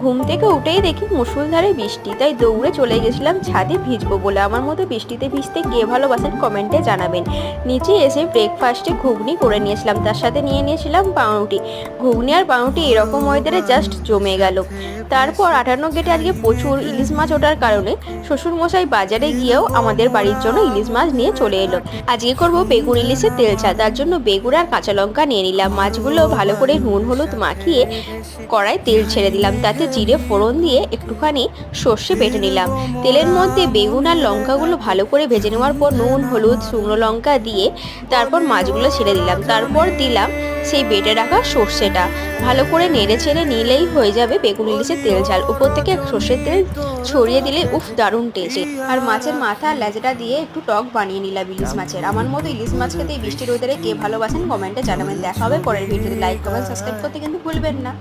ঘুম থেকে উঠেই দেখি মুষলধারে বৃষ্টি, তাই দৌড়ে চলে গেছিলাম ছাদে ভিজবো বলে। আমার মতো বৃষ্টিতে ভিজতে কে ভালোবাসেন কমেন্টে জানাবেন। নিচে এসে ব্রেকফাস্টে ঘুগনি করে নিয়েছিলাম, তার সাথে নিয়ে নিয়েছিলাম পাউরুটি। ঘুগনি আর পাউরুটি এরকম ওয়েদারে জাস্ট জমে গেল। তারপর 58 গেটে আজকে প্রচুর ইলিশ মাছ ওঠার কারণে শ্বশুরমশাই বাজারে গিয়েও আমাদের বাড়ির জন্য ইলিশ মাছ নিয়ে চলে এলো। আজকে করব বেগুন ইলিশের তেল চা, তার জন্য বেগুন আর কাঁচা লঙ্কা নিয়ে নিলাম। মাছগুলো ভালো করে নুন হলুদ মাখিয়ে কড়াই তেল ছেড়ে দিলাম, তাতে জিরে ফোড়ন দিয়ে একটুখানি সর্ষে বেটে নিলাম। তেলের মধ্যে বেগুন আর লঙ্কাগুলো ভালো করে ভেজে নেওয়ার পর নুন হলুদ শুকনো লঙ্কা দিয়ে তারপর মাছগুলো ছেড়ে দিলাম। তারপর দিলাম সেই বেটে রাখা সর্ষেটা। ভালো করে নেড়ে ছেড়ে নিলেই হয়ে যাবে বেগুন ইলিশের তেল ঝাল। উপর থেকে সর্ষের তেল ছড়িয়ে দিলে উফ দারুণ টেস্ট। আর মাছের মাথা আর লেজটা দিয়ে একটু টক বানিয়ে নিলাম ইলিশ মাছের। আমার মতো ইলিশ মাছ খেতে এই বৃষ্টির ওয়েদারে কে ভালোবাসেন কমেন্টে জানাবেন। দেখা হবে পরের ভিডিওতে। লাইক কমেন্ট সাবস্ক্রাইব করতে কিন্তু ভুলবেন না।